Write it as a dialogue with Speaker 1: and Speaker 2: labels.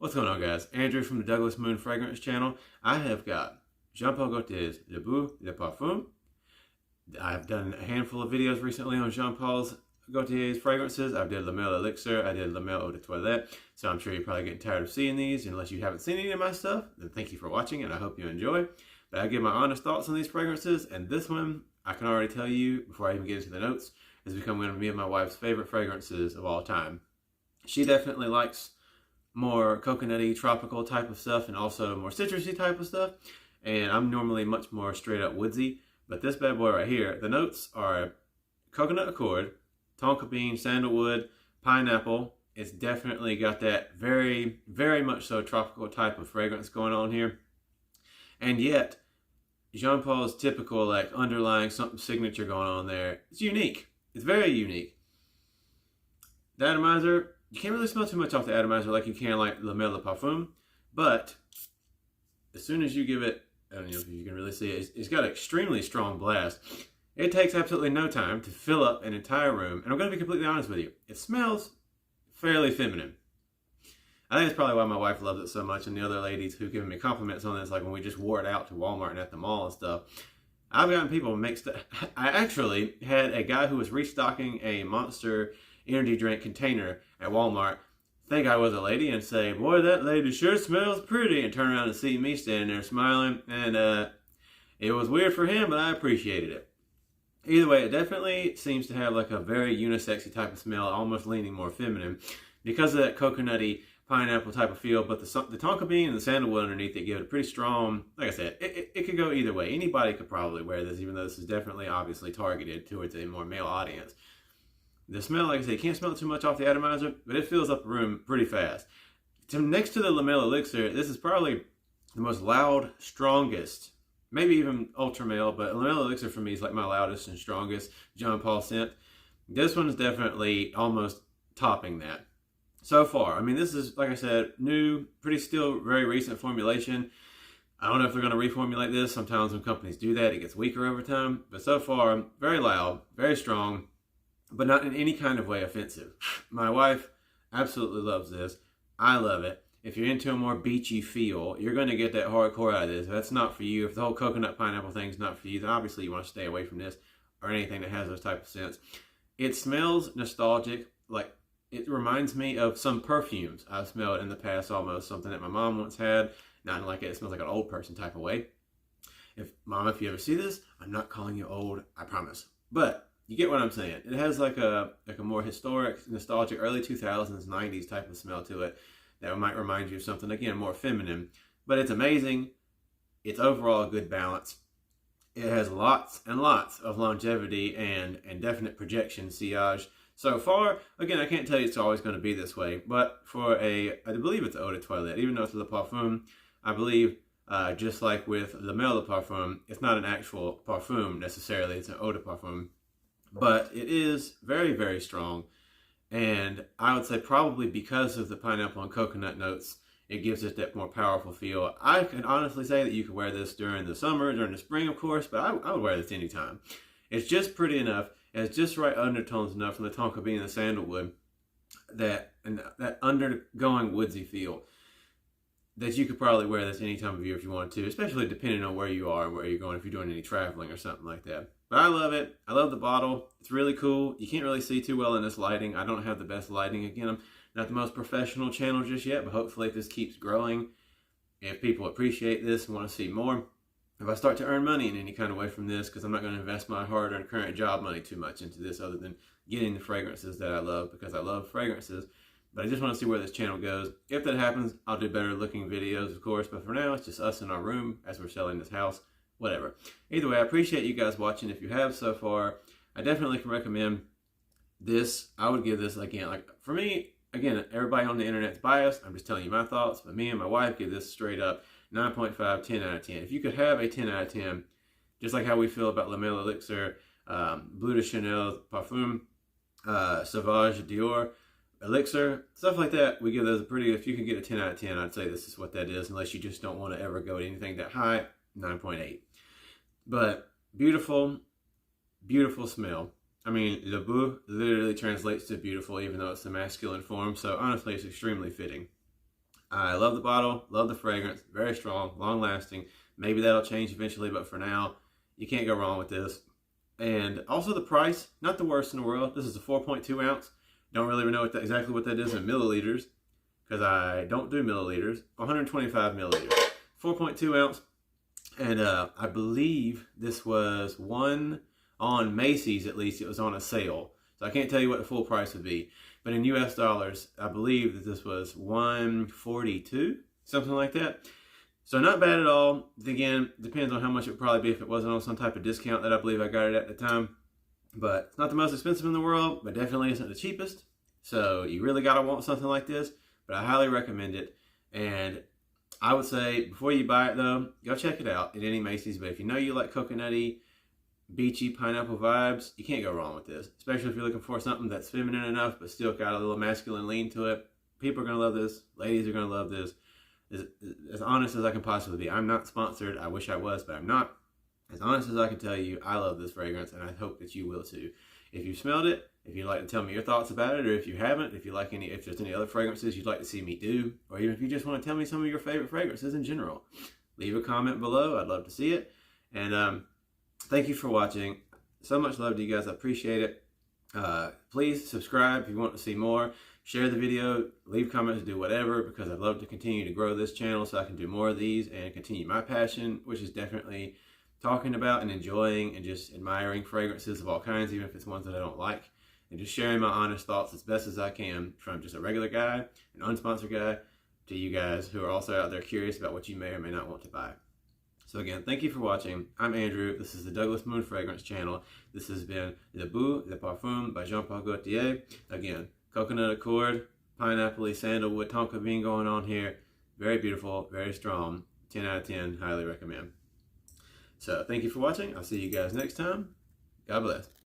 Speaker 1: What's going on, guys? Andrew from the Douglas Moon Fragrance channel. I have got Jean-Paul Gaultier's Beau Le Parfum. I've done a handful of videos recently on Jean-Paul's Gaultier's fragrances. I've did La Mel Elixir, I did La Mel Eau de Toilette, so I'm sure you're probably getting tired of seeing these. Unless you haven't seen any of my stuff, then thank you for watching and I hope you enjoy. But I give my honest thoughts on these fragrances, and this one, I can already tell you, before I even get into the notes, has become one of me and my wife's favorite fragrances of all time. She definitely likes more coconutty, tropical type of stuff, and also more citrusy type of stuff. And I'm normally much more straight up woodsy. But this bad boy right here, the notes are coconut accord, tonka bean, sandalwood, pineapple. It's definitely got that very, very much so tropical type of fragrance going on here. And yet, Jean-Paul's typical like underlying something signature going on there. It's unique. It's very unique. The atomizer, you can't really smell too much off the atomizer like you can like La Mel Le Parfum, but as soon as you give it, I don't know if you can really see it, it's got an extremely strong blast. It takes absolutely no time to fill up an entire room, and I'm going to be completely honest with you, it smells fairly feminine. I think that's probably why my wife loves it so much, and the other ladies who give me compliments on this, like when we just wore it out to Walmart and at the mall and stuff. I've gotten people mixed up. I actually had a guy who was restocking a Monster energy drink container at Walmart think I was a lady and say, "Boy, that lady sure smells pretty," and turn around and see me standing there smiling, and it was weird for him, but I appreciated it. Either way, it definitely seems to have like a very unisexy type of smell, almost leaning more feminine because of that coconutty pineapple type of feel, but the tonka bean and the sandalwood underneath it give it a pretty strong, like I said, it could go either way. Anybody could probably wear this, even though this is definitely obviously targeted towards a more male audience. The smell, like I said, you can't smell it too much off the atomizer, but it fills up the room pretty fast. Next to the La Mel Elixir, this is probably the most loud, strongest, maybe even ultra male, but La Mel Elixir for me is like my loudest and strongest Jean-Paul scent. This one's definitely almost topping that. So far, I mean, this is, like I said, new, pretty still very recent formulation. I don't know if they're going to reformulate this. Sometimes when companies do that, it gets weaker over time. But so far, very loud, very strong, but not in any kind of way offensive. My wife absolutely loves this. I love it. If you're into a more beachy feel, you're going to get that hardcore out of this. If that's not for you, if the whole coconut pineapple thing is not for you, then obviously you want to stay away from this or anything that has those type of scents. It smells nostalgic. Like, it reminds me of some perfumes I've smelled in the past, almost something that my mom once had. Not like it smells like an old person type of way. Mom, if you ever see this, I'm not calling you old, I promise. But you get what I'm saying. It has like a more historic, nostalgic, early 2000s, 90s type of smell to it that might remind you of something, again, more feminine. But it's amazing. It's overall a good balance. It has lots and lots of longevity and definite projection sillage. So far, again, I can't tell you it's always going to be this way, but for I believe it's Eau de Toilette, even though it's Le Parfum, I believe, just like with La Mel Le Parfum, it's not an actual parfum necessarily, it's an Eau de Parfum. But it is very, very strong. And I would say probably because of the pineapple and coconut notes, it gives it that more powerful feel. I can honestly say that you could wear this during the summer, during the spring, of course, but I would wear this anytime. It's just pretty enough. It has just right undertones enough from the tonka bean and the sandalwood that undergoing woodsy feel that you could probably wear this any time of year if you wanted to, especially depending on where you are and where you're going, if you're doing any traveling or something like that. But I love it. I love the bottle. It's really cool. You can't really see too well in this lighting. I don't have the best lighting. Again, I'm not the most professional channel just yet, but hopefully if this keeps growing, if people appreciate this and want to see more, if I start to earn money in any kind of way from this, because I'm not going to invest my hard-earned current job money too much into this other than getting the fragrances that I love, because I love fragrances. But I just want to see where this channel goes. If that happens, I'll do better looking videos, of course. But for now, it's just us in our room as we're selling this house. Whatever. Either way, I appreciate you guys watching. If you have so far, I definitely can recommend this. I would give this, again, like for me, again, everybody on the internet's biased. I'm just telling you my thoughts. But me and my wife give this straight up 9.5, 10 out of 10. If you could have a 10 out of 10, just like how we feel about La Mel Elixir, Bleu de Chanel Parfum, Sauvage Dior, Elixir, stuff like that, we give those a pretty, if you can get a 10 out of 10, I'd say this is what that is, unless you just don't want to ever go to anything that high, 9.8. But beautiful, beautiful smell. I mean, le beau literally translates to beautiful, even though it's the masculine form, so honestly, it's extremely fitting. I love the bottle, love the fragrance, very strong, long lasting. Maybe that'll change eventually, but for now, you can't go wrong with this. And also the price, not the worst in the world. This is a 4.2 ounce. Don't really know exactly what that is in milliliters, because I don't do milliliters. 125 milliliters, 4.2 ounce. And I believe this was one on Macy's, at least it was on a sale. So I can't tell you what the full price would be. But in US dollars, I believe that this was $142, something like that. So not bad at all. Again, depends on how much it would probably be if it wasn't on some type of discount that I believe I got it at the time. But it's not the most expensive in the world, but definitely isn't the cheapest. So you really gotta want something like this, but I highly recommend it. And I would say before you buy it though, go check it out at any Macy's. But if you know you like coconutty, beachy pineapple vibes, you can't go wrong with this. Especially if you're looking for something that's feminine enough, but still got a little masculine lean to it. People are gonna love this. Ladies are gonna love this. As honest as I can possibly be. I'm not sponsored. I wish I was, but I'm not. As honest as I can tell you, I love this fragrance, and I hope that you will too. If you've smelled it, if you'd like to tell me your thoughts about it, or if you haven't, if there's any other fragrances you'd like to see me do, or even if you just want to tell me some of your favorite fragrances in general, leave a comment below. I'd love to see it. And thank you for watching. So much love to you guys. I appreciate it. Please subscribe if you want to see more. Share the video, leave comments, do whatever, because I'd love to continue to grow this channel so I can do more of these and continue my passion, which is definitely talking about and enjoying and just admiring fragrances of all kinds, even if it's ones that I don't like, and just sharing my honest thoughts as best as I can from just a regular guy, an unsponsored guy, to you guys who are also out there curious about what you may or may not want to buy. So again, thank you for watching. I'm Andrew. This is the Douglas Moon Fragrance channel. This has been Le Beau Le Parfum by Jean-Paul Gaultier. Again, coconut accord, pineapple-y, sandalwood, tonka bean going on here. Very beautiful, very strong. 10 out of 10, highly recommend. So thank you for watching. I'll see you guys next time. God bless.